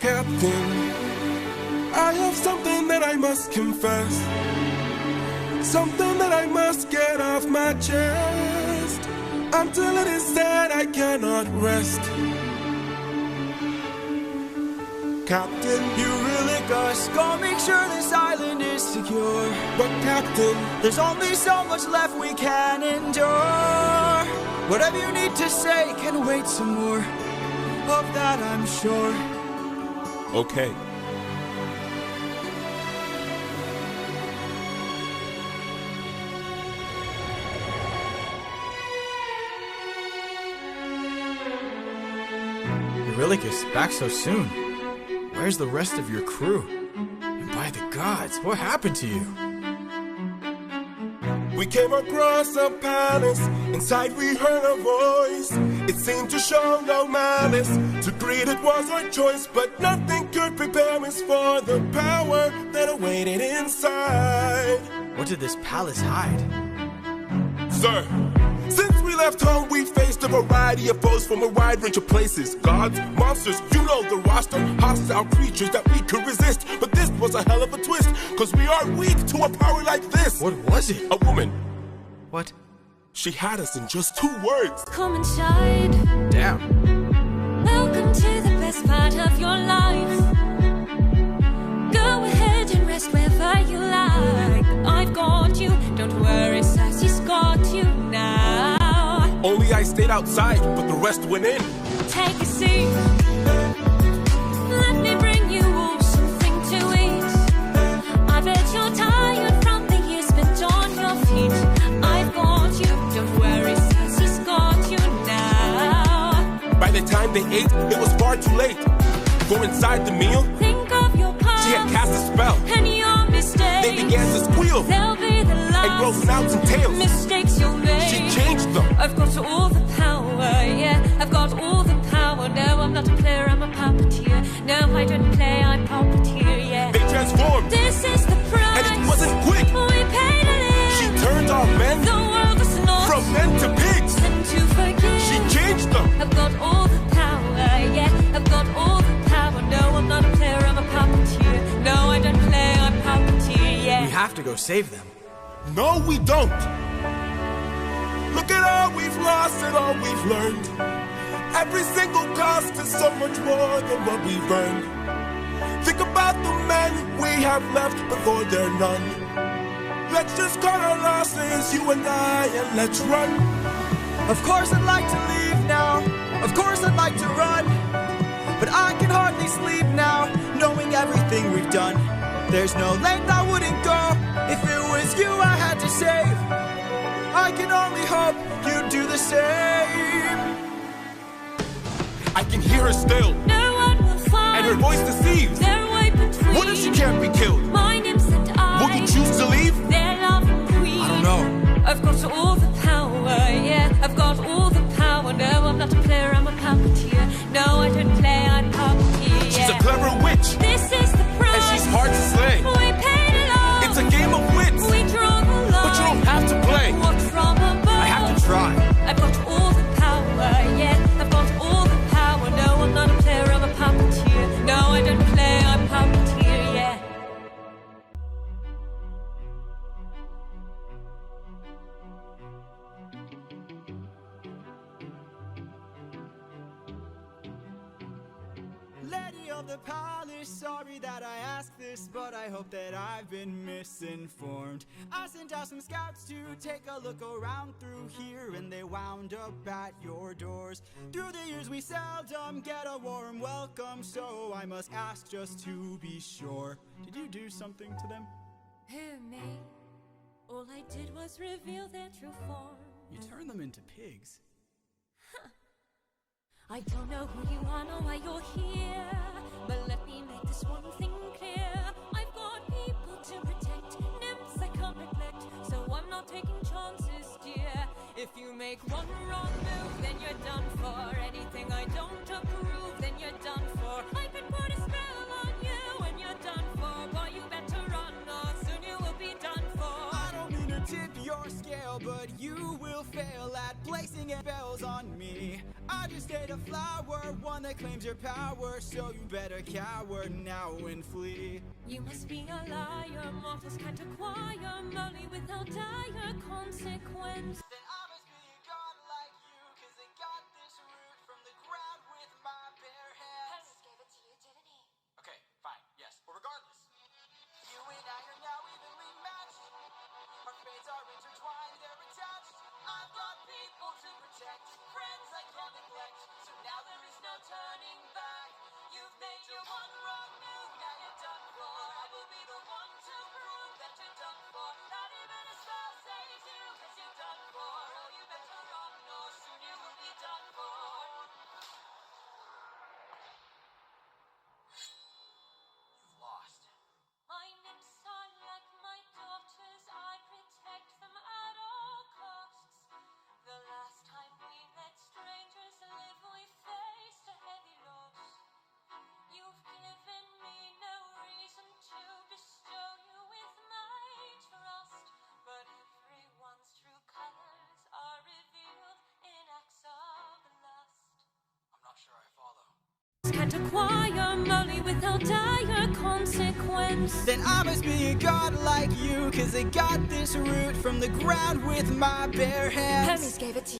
Captain, I have something that I must confess, something that I must get off my chest. Until it is said, I cannot rest. Captain, you really gotta make sure this island is secure. But Captain, there's only so much left we can endure. Whatever you need to say can wait some more. Of that I'm sure. Okay. You really get back so soon. Where's the rest of your crew? And by the gods, what happened to you? We came across a palace. Inside we heard a voice. It seemed to show no malice. To greet it was our choice, but nothing could prepare us for the power that awaited inside. What did this palace hide? Sir, since we left home, we faced a variety of foes from a wide range of places. Gods, monsters, you know the roster. Hostile creatures that we could resist. But this was a hell of a twist, cause we are weak to a power like this. What was it? A woman. What? She had us in just 2 words. Come inside. Damn. Welcome to the best part of your life. Go ahead and rest wherever you like. I've got you. Don't worry, Sassy's got you now. Only I stayed outside, but the rest went in. Take a seat. Let me bring you all something to eat. I bet you're tired from the years spent on your feet. I've got you. Don't worry, Sassy's got you now. By the time they ate, it was far too late. Go inside the meal. Think of your past. She had cast a spell. And your mistakes. They began to squeal. They'll be the last. And grow snouts and tails. Mistakes you'll make. She changed them. I've got all the power, yeah. I've got all the power. No, I'm not a player, I'm a puppeteer. No, I don't play, I'm puppeteer, yeah. They transformed. This is the price. And it wasn't quick. We paid a live. She turned our men. The world is not. From men to pigs. And to forgive. She changed them. I've got all the power, yeah. I've got all the power. No, I'm not a player, I'm a puppeteer. No, I don't play, I'm puppeteer, yeah. We have to go save them. No, we don't. Look at all we've lost and all we've learned. Every single cost is so much more than what we've earned. Think about the men we have left before they're none. Let's just cut our losses, you and I, and let's run. Of course I'd like to leave now. Of course I'd like to run. But I can hardly sleep now, knowing everything we've done. There's no length I wouldn't go if it was you I had to save. I can only hope you'd do the same. I can hear her still. No one will find. And her voice deceives. Their way between. What if she can't be killed? My nymphs and I. Will you choose to leave? Their loving queen. I don't know. I've got all the power, yeah. I've got all the power. No, I'm not a player, I'm a puppeteer. No, I don't play, I'm puppeteer. She's a clever witch. This is the price. And she's hard to slay. We paid it all. It's a game of wits. We draw the line. But you don't have to play. Watch from above. I have to try. I've got all the power, yeah. I've got all the power. No, I'm not a player, I'm a puppeteer. No, I don't play, I'm puppeteer, yeah. Lady of the palace, sorry that I asked this, but I hope that I've been misinformed. I sent out some scouts to take a look around through here, and they wound up at your doors. Through the years we seldom get a warm welcome, so I must ask just to be sure. Did you do something to them? Who, me? All I did was reveal their true form. You turned them into pigs. I don't know who you are nor why you're here, but let me make this one thing clear. I've got people to protect, nymphs I can't neglect, so I'm not taking chances, dear. If you make one wrong move, then you're done for. Anything I don't approve, then you're done for. I could put a spell on you and you're done for, but you better run or soon you will be done for. I don't mean to tip your scale, but you will fail at placing a spell spells on me. I just ate a flower, one that claims your power. So you better cower now and flee. You must be a liar, mortals can't acquire money without dire consequence. Then I must be a god like you, cause I got this root from the ground with my bare hands. Hermes gave it to you, didn't he? Okay, fine, yes, but regardless, you and I are now evenly matched. Our fates are intertwined, they're attached. I've got people to protect, friends I can't neglect. So now there is no turning back. You've made your one wrong move, now you're done for. I will be the one to prove that you're done for. Not even a spell saves you, cause you're done for. Oh, you better run, or soon you will be done for. You've lost. My nymphs are like my daughters, I protect them at all costs. The last time we let strangers live, we faced a heavy loss. You've given me no reason to bestow you with my trust, but everyone's true colors are revealed in acts of lust. I'm not sure I follow. Can't acquire money without dire consequence. Then I must be a god like you, cause I got this root from the ground with my bare hands. Hermes gave it to you.